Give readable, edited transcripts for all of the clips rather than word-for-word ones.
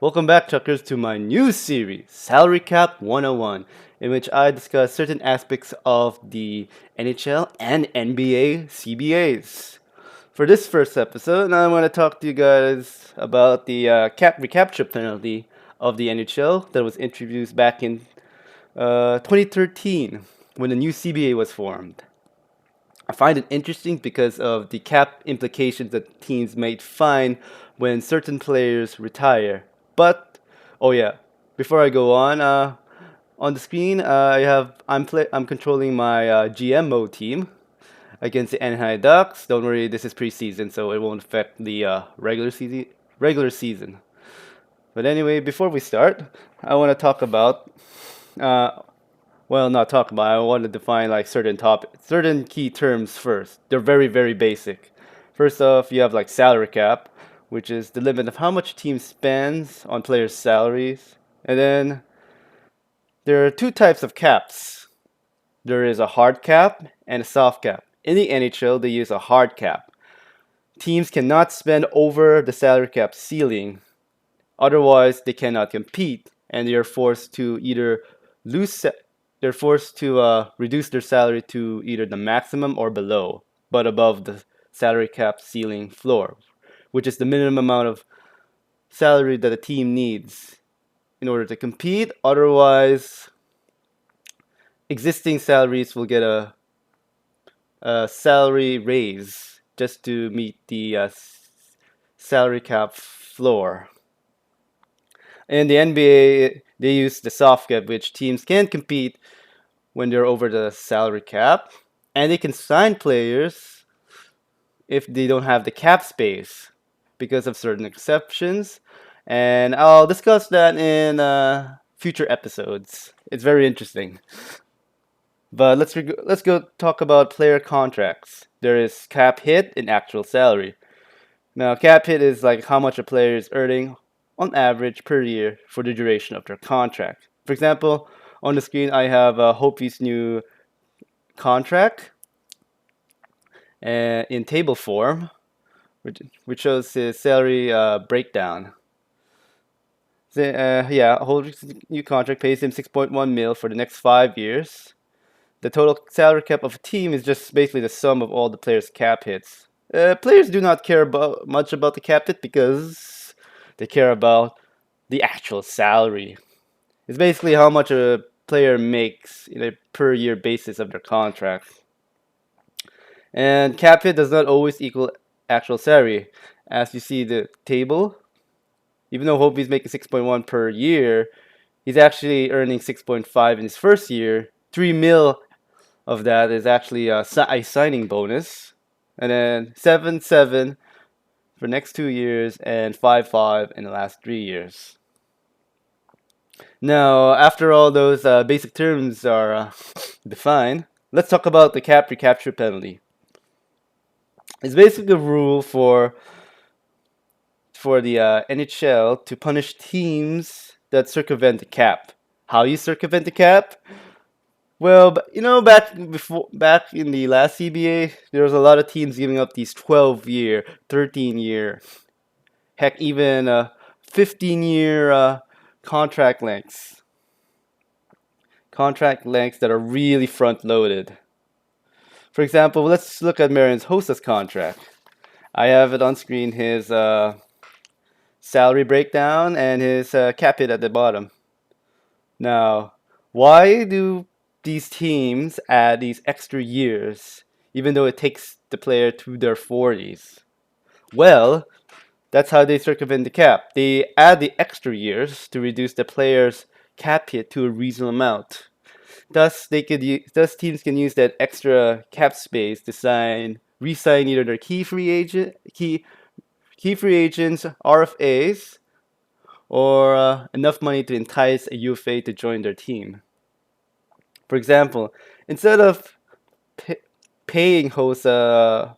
Welcome back, Chuckers, to my new series, Salary Cap 101, in which I discuss certain aspects of the NHL and NBA CBAs. For this first episode, I want to talk to you guys about the cap recapture penalty of the NHL that was introduced back in 2013 when the new CBA was formed. I find it interesting because of the cap implications that teams might find when certain players retire. But oh yeah, before I go on the screen, I'm controlling my GMO team against the Anaheim Ducks. Don't worry, this is preseason, so it won't affect the regular season. But anyway, before we start, I want to talk about uh, not talk about. I want to define like certain key terms first. They're very basic. First off, you have like salary cap, which is the limit of how much a team spends on players' salaries. And then there are two types of caps. There is a hard cap and a soft cap. In the NHL, they use a hard cap. Teams cannot spend over the salary cap ceiling. Otherwise, they cannot compete, and they are forced to either lose. They're forced to reduce their salary to either the maximum or below, but above the salary cap ceiling floor, which is the minimum amount of salary that a team needs in order to compete. Otherwise, existing salaries will get a salary raise just to meet the salary cap floor. In the NBA, they use the soft cap, which teams can compete when they're over the salary cap, and they can sign players if they don't have the cap space because of certain exceptions. And I'll discuss that in future episodes. It's very interesting. But let's go talk about player contracts. There is cap hit and actual salary. Now, cap hit is like how much a player is earning on average per year for the duration of their contract. For example, on the screen I have Hopi's new contract in table form, which shows his salary breakdown. Hopi's new contract pays him 6.1 mil for the next 5 years. The total salary cap of a team is just basically the sum of all the players' cap hits. Players do not care much about the cap hit because they care about the actual salary. It's basically how much a player makes in a per year basis of their contract. And cap hit does not always equal actual salary. As you see the table, even though Hobie's making 6.1 per year, he's actually earning 6.5 in his first year. 3 mil of that is actually a signing bonus. And then 7.7 for next 2 years and 5.5 in the last 3 years. Now, after all those basic terms are defined, let's talk about the cap recapture penalty. It's basically a rule for the NHL to punish teams that circumvent the cap. How you circumvent the cap? Well, back in the last CBA, there was a lot of teams giving up these 12-year, 13-year, heck, even 15-year contract lengths. Contract lengths that are really front-loaded. For example, let's look at Marian Hossa's contract. I have it on screen, his salary breakdown and his cap hit at the bottom. Now, why do these teams add these extra years, even though it takes the player to their 40s? Well, that's how they circumvent the cap. They add the extra years to reduce the player's cap hit to a reasonable amount. Thus, teams can use that extra cap space to re-sign either their key free agents, RFAs, or enough money to entice a UFA to join their team. For example, instead of paying Hossa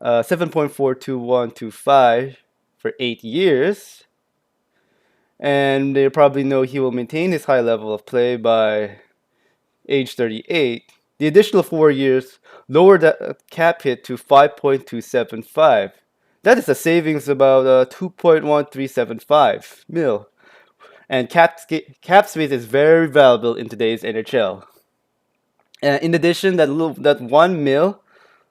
7.42125 for 8 years, and they probably know he will maintain his high level of play by age 38, the additional 4 years lowered the cap hit to 5.275. That is a savings of about 2.1375 mil. and cap space is very valuable in today's NHL. In addition, that 1 mil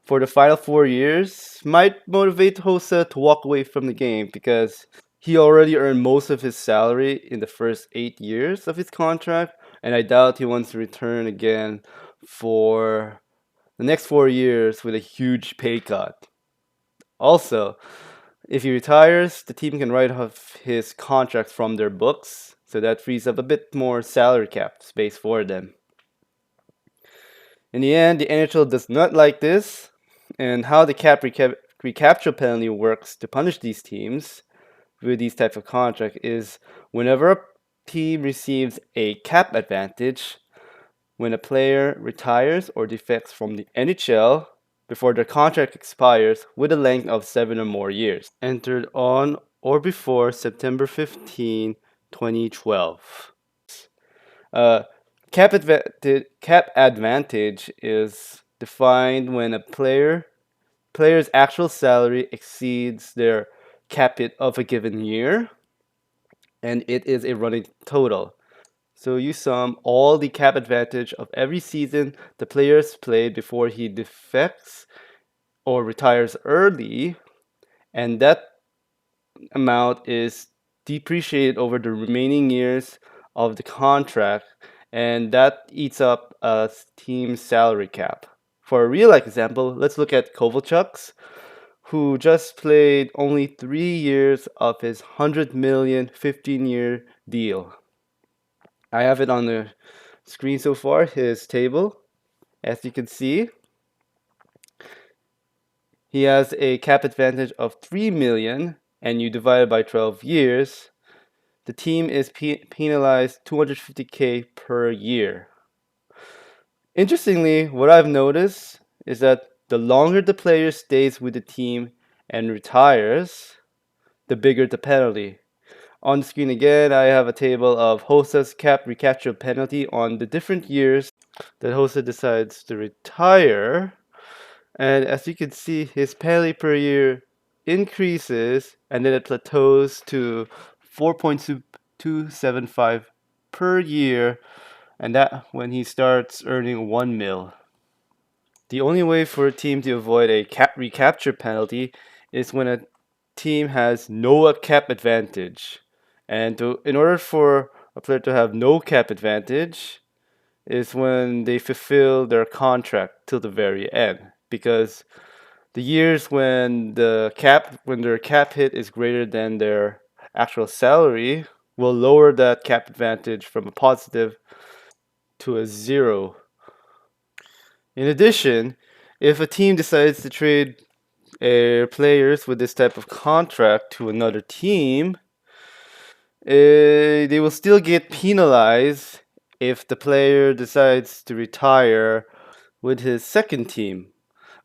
for the final 4 years might motivate Hossa to walk away from the game because he already earned most of his salary in the first 8 years of his contract, and I doubt he wants to return again for the next 4 years with a huge pay cut. Also, if he retires, the team can write off his contract from their books, so that frees up a bit more salary cap space for them. In the end, the NHL does not like this, and how the recapture penalty works to punish these teams with these types of contract is whenever a team receives a cap advantage, when a player retires or defects from the NHL before their contract expires with a length of 7 or more years, entered on or before September 15, 2012. Uh, cap advantage is defined when a player's actual salary exceeds their cap hit of a given year, and it is a running total. So you sum all the cap advantage of every season the players played before he defects or retires early, and that amount is depreciated over the remaining years of the contract, and that eats up a team's salary cap. For a real life example, let's look at Kovalchuk's, who just played only 3 years of his 100 million 15-year deal. I have it on the screen so far, his table. As you can see, he has a cap advantage of 3 million, and you divide it by 12 years, the team is penalized 250K per year. Interestingly, what I've noticed is that the longer the player stays with the team and retires, the bigger the penalty. On the screen again, I have a table of Hossa's cap recapture penalty on the different years that Hossa decides to retire. And as you can see, his penalty per year increases and then it plateaus to 4.275 per year, and that when he starts earning 1 mil. The only way for a team to avoid a cap recapture penalty is when a team has no cap advantage. And in order for a player to have no cap advantage is when they fulfill their contract till the very end. Because the years when their cap hit is greater than their actual salary will lower that cap advantage from a positive to a zero. In addition, if a team decides to trade players with this type of contract to another team, they will still get penalized if the player decides to retire with his second team.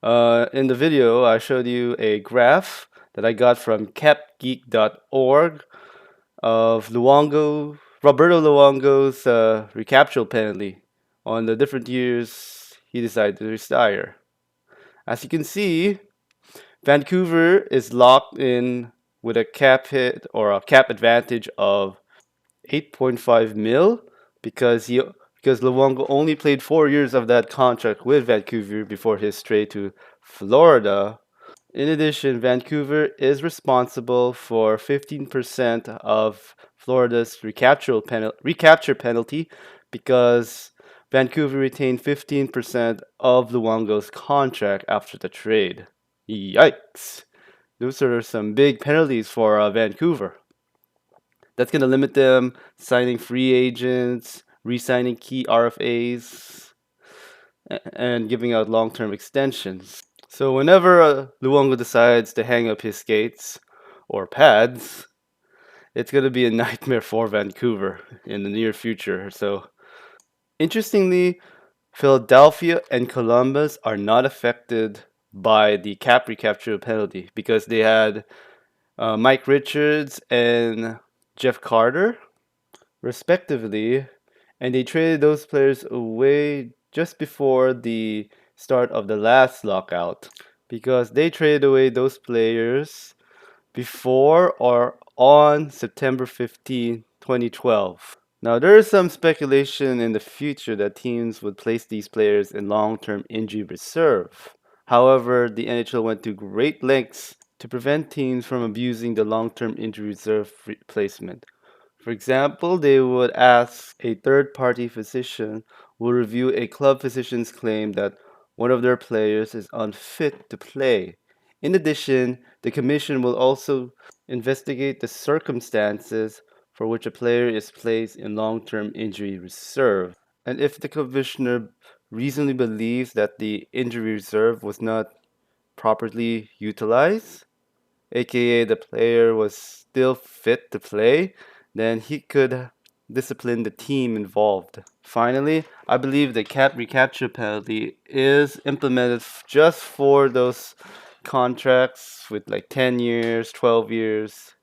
In the video, I showed you a graph that I got from capgeek.org of Roberto Luongo's recapture penalty on the different years he decided to retire. As you can see, Vancouver is locked in with a cap hit or a cap advantage of 8.5 mil because Luongo only played 4 years of that contract with Vancouver before his trade to Florida. In addition, Vancouver is responsible for 15% of Florida's recapture penalty because Vancouver retained 15% of Luongo's contract after the trade. Yikes! Those are some big penalties for Vancouver. That's going to limit them signing free agents, re-signing key RFAs, and giving out long-term extensions. So whenever Luongo decides to hang up his skates or pads, it's going to be a nightmare for Vancouver in the near future. So interestingly, Philadelphia and Columbus are not affected by the cap recapture penalty because they had Mike Richards and Jeff Carter, respectively, and they traded those players away just before the start of the last lockout because they traded away those players before or on September 15, 2012. Now, there is some speculation in the future that teams would place these players in long term injury reserve. However, the NHL went to great lengths to prevent teams from abusing the long term injury reserve placement. For example, they would ask a third party physician will review a club physician's claim that one of their players is unfit to play. In addition, the commission will also investigate the circumstances for which a player is placed in long term injury reserve. And if the commissioner reasonably believes that the injury reserve was not properly utilized, aka the player was still fit to play, then he could discipline the team involved. Finally, I believe the cap recapture penalty is implemented just for those contracts with like 10 years, 12 years,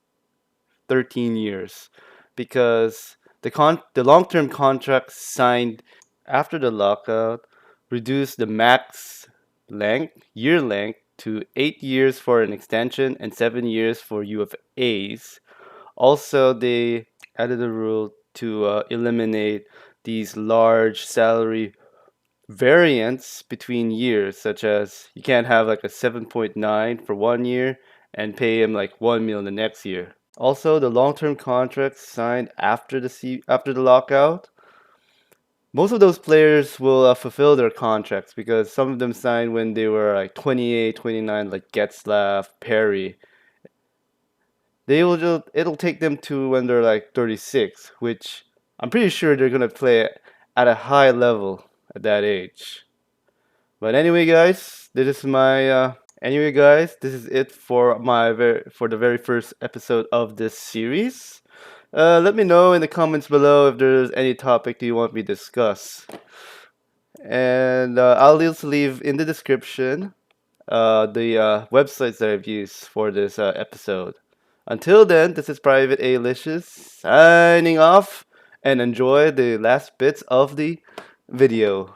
13 years, because the long-term contracts signed after the lockout reduced the max year length to 8 years for an extension and 7 years for UFAs. Also, they added a rule to eliminate these large salary variance between years, such as you can't have like a 7.9 for 1 year and pay him like 1 mil the next year. Also, the long-term contracts signed after the lockout, most of those players will fulfill their contracts because some of them signed when they were like 28, 29, like Getzlaff, Perry. It'll take them to when they're like 36, which I'm pretty sure they're gonna play at a high level at that age. But anyway, guys, this is it for for the very first episode of this series. Let me know in the comments below if there's any topic you want me to discuss. And I'll also leave in the description the websites that I've used for this episode. Until then, this is Private Alicious signing off and enjoy the last bits of the video.